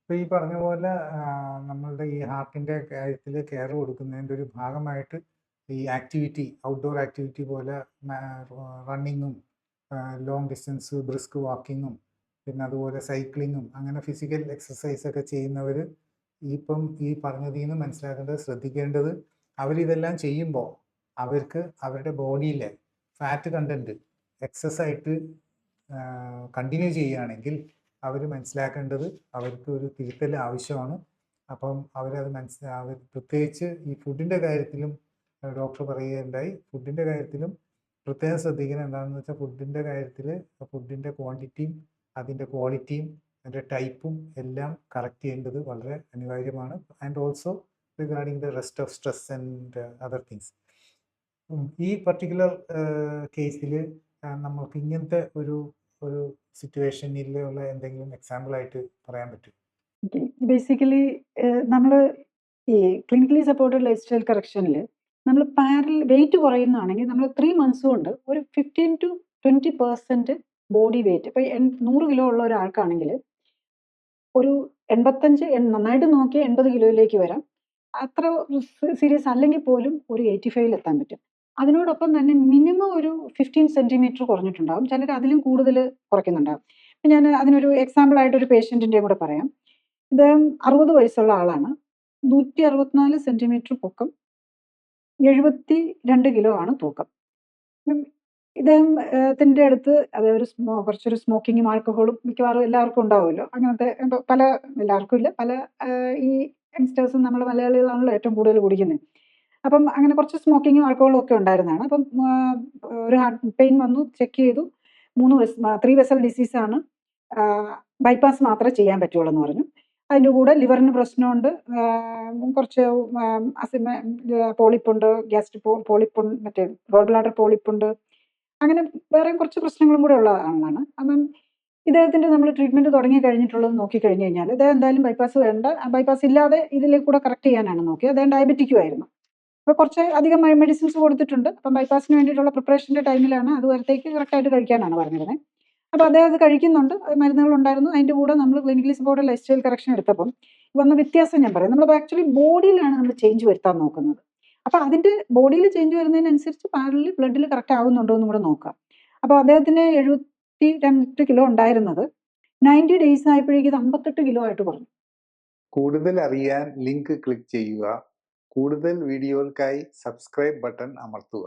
ഇപ്പൊ ഈ പറഞ്ഞ പോലെ നമ്മളുടെ ഈ ഹാർട്ടിന്റെ കാര്യത്തിൽ കെയർ കൊടുക്കുന്നതിൻ്റെ ഒരു ഭാഗമായിട്ട് ഈ ആക്ടിവിറ്റി ഔട്ട്ഡോർ ആക്ടിവിറ്റി പോലെ റണ്ണിങ്ങും ലോങ് ഡിസ്റ്റൻസ് ബ്രിസ്ക് വാക്കിങ്ങും പിന്നെ അതുപോലെ സൈക്ലിങ്ങും അങ്ങനെ ഫിസിക്കൽ എക്സസൈസ് ഒക്കെ ചെയ്യുന്നവർ ഇപ്പം ഈ പറഞ്ഞതിൽ നിന്ന് മനസ്സിലാക്കേണ്ടത് ശ്രദ്ധിക്കേണ്ടത് അവരിതെല്ലാം ചെയ്യുമ്പോൾ അവർക്ക് അവരുടെ ബോഡിയിലെ ഫാറ്റ് കണ്ടന്റ് എക്സസ് ആയിട്ട് കണ്ടിന്യൂ ചെയ്യുകയാണെങ്കിൽ അവർ മനസ്സിലാക്കേണ്ടത് അവർക്ക് ഒരു തിരുത്തൽ ആവശ്യമാണ്. അപ്പം അവരത് അവർ പ്രത്യേകിച്ച് ഈ ഫുഡിൻ്റെ കാര്യത്തിലും ഡോക്ടർ പറയുകയുണ്ടായി. ഫുഡിൻ്റെ കാര്യത്തിലും പ്രത്യേകം ശ്രദ്ധിക്കുന്നത് എന്താണെന്ന് വെച്ചാൽ ഫുഡിൻ്റെ കാര്യത്തിൽ ഫുഡിൻ്റെ ക്വാണ്ടിറ്റിയും അതിൻ്റെ ക്വാളിറ്റിയും അതിൻ്റെ ടൈപ്പും എല്ലാം കറക്റ്റ് ചെയ്യേണ്ടത് വളരെ അനിവാര്യമാണ്. And also regarding the rest of stress and other things. ഈ പർട്ടിക്കുലർ കേസിൽ നമ്മൾക്ക് ഇങ്ങനത്തെ ഒരു ഒരു സിറ്റുവേഷനിലുള്ള എന്തെങ്കിലും എക്സാമ്പിൾ ആയിട്ട് പറയാൻ പറ്റും? ബേസിക്കലി നമ്മൾ ഈ ക്ലിനിക്കലി സപ്പോർട്ടഡ് ലൈഫ് സ്റ്റൈൽ കറക്ഷനിൽ നമ്മൾ വെയിറ്റ് കുറയുന്നതാണെങ്കിൽ നമ്മൾ 3 months കൊണ്ട് ഒരു 15 to 20% ബോഡി വെയിറ്റ് ഇപ്പോൾ 100 കിലോ ഉള്ള ഒരാൾക്കാണെങ്കിൽ ഒരു 85 നന്നായിട്ട് നോക്കി 80 കിലോയിലേക്ക് വരാം. അത്ര സീരിയസ് അല്ലെങ്കിൽ പോലും ഒരു 85 എത്താൻ പറ്റും. അതിനോടൊപ്പം തന്നെ മിനിമം ഒരു 15 സെന്റിമീറ്റർ കുറഞ്ഞിട്ടുണ്ടാകും. ചിലർ അതിലും കൂടുതൽ കുറയ്ക്കുന്നുണ്ടാകും. അപ്പം ഞാൻ അതിനൊരു എക്സാമ്പിൾ ആയിട്ട് ഒരു പേഷ്യൻറ്റിൻ്റെയും കൂടെ പറയാം. ഇദ്ദേഹം 60 വയസ്സുള്ള ആളാണ്. 164 സെന്റിമീറ്റർ പൊക്കം, 72 കിലോ ആണ് തൂക്കം. ഇദ്ദേഹത്തിൻ്റെ അടുത്ത് അതൊരു കുറച്ചൊരു സ്മോക്കിങ്ങും ആൽക്കഹോളും മിക്കവാറും എല്ലാവർക്കും ഉണ്ടാവുമല്ലോ. അങ്ങനത്തെ എല്ലാവർക്കും ഇല്ല, പല ഈ യങ്സ്റ്റേഴ്സും നമ്മൾ മലയാളികളാണല്ലോ ഏറ്റവും കൂടുതൽ കുടിക്കുന്നത്. അപ്പം അങ്ങനെ കുറച്ച് സ്മോക്കിങ്ങും ആൽക്കഹോളും ഒക്കെ ഉണ്ടായിരുന്നതാണ്. അപ്പം ഒരു ഹാർട്ട് പെയിൻ വന്നു, ചെക്ക് ചെയ്തു. 3 വെസൽ ഡിസീസാണ്, ബൈപ്പാസ് മാത്രമേ ചെയ്യാൻ പറ്റുള്ളൂ എന്ന് പറഞ്ഞു. അതിൻ്റെ കൂടെ ലിവറിന് പ്രശ്നമുണ്ട്, കുറച്ച് പോളിപ്പുണ്ട്, ഗ്യാസ്ട്രിക് പോളിപ്പുണ്ട്, മറ്റേ ഗോൾ ബ്ലാഡർ പോളിപ്പുണ്ട്, അങ്ങനെ വേറെ കുറച്ച് പ്രശ്നങ്ങളും കൂടെ ഉള്ള ആളാണ്. അപ്പം ഇദ്ദേഹത്തിൻ്റെ നമ്മൾ ട്രീറ്റ്മെൻറ്റ് തുടങ്ങി കഴിഞ്ഞിട്ടുള്ളത് നോക്കിക്കഴിഞ്ഞ് കഴിഞ്ഞാൽ ഇദ്ദേഹം എന്തായാലും ബൈപ്പാസ് വേണ്ട, ബൈപ്പാസ് ഇല്ലാതെ ഇതിലേക്ക് കൂടെ കറക്റ്റ് ചെയ്യാനാണ് നോക്കിയത്. അദ്ദേഹം ഡയബറ്റിക്കും ആയിരുന്നു. അപ്പോൾ കുറച്ച് അധികം മെഡിസിൻസ് കൊടുത്തിട്ടുണ്ട്. അപ്പം ബൈപ്പാസിന് വേണ്ടിയിട്ടുള്ള പ്രിപ്പറേഷൻ്റെ ടൈമിലാണ് അത് വരത്തേക്ക് കറക്റ്റായിട്ട് കഴിക്കാനാണ് പറഞ്ഞിരുന്നത്. അപ്പോൾ അദ്ദേഹം അത് കഴിക്കുന്നുണ്ട്, മരുന്നുകൾ ഉണ്ടായിരുന്നു. അതിൻ്റെ കൂടെ നമ്മൾ clinically supported life style correction എടുത്തപ്പം വന്ന വ്യത്യാസം ഞാൻ പറയാം. നമ്മൾ ആക്ച്വലി ബോഡിയിലാണ് നമ്മൾ ചേഞ്ച് വരുത്താൻ നോക്കുന്നത്. അപ്പോൾ അതിൻ്റെ ബോഡിയിൽ ചേഞ്ച് വരുന്നതിനനുസരിച്ച് പാരലി ബ്ലഡിൽ കറക്റ്റ് ആവുന്നുണ്ടോ എന്നും കൂടെ നോക്കാം. അപ്പോൾ അദ്ദേഹത്തിന് 72 കിലോ ഉണ്ടായിരുന്നത് 90 days ആയപ്പോഴേക്കും ഇത് 58 കിലോ ആയിട്ട് കുറഞ്ഞു. കൂടുതൽ അറിയാൻ ലിങ്ക് ക്ലിക്ക് ചെയ്യുക. കൂടുതൽ വീഡിയോകൾക്കായി സബ്സ്ക്രൈബ് ബട്ടൺ അമർത്തുക.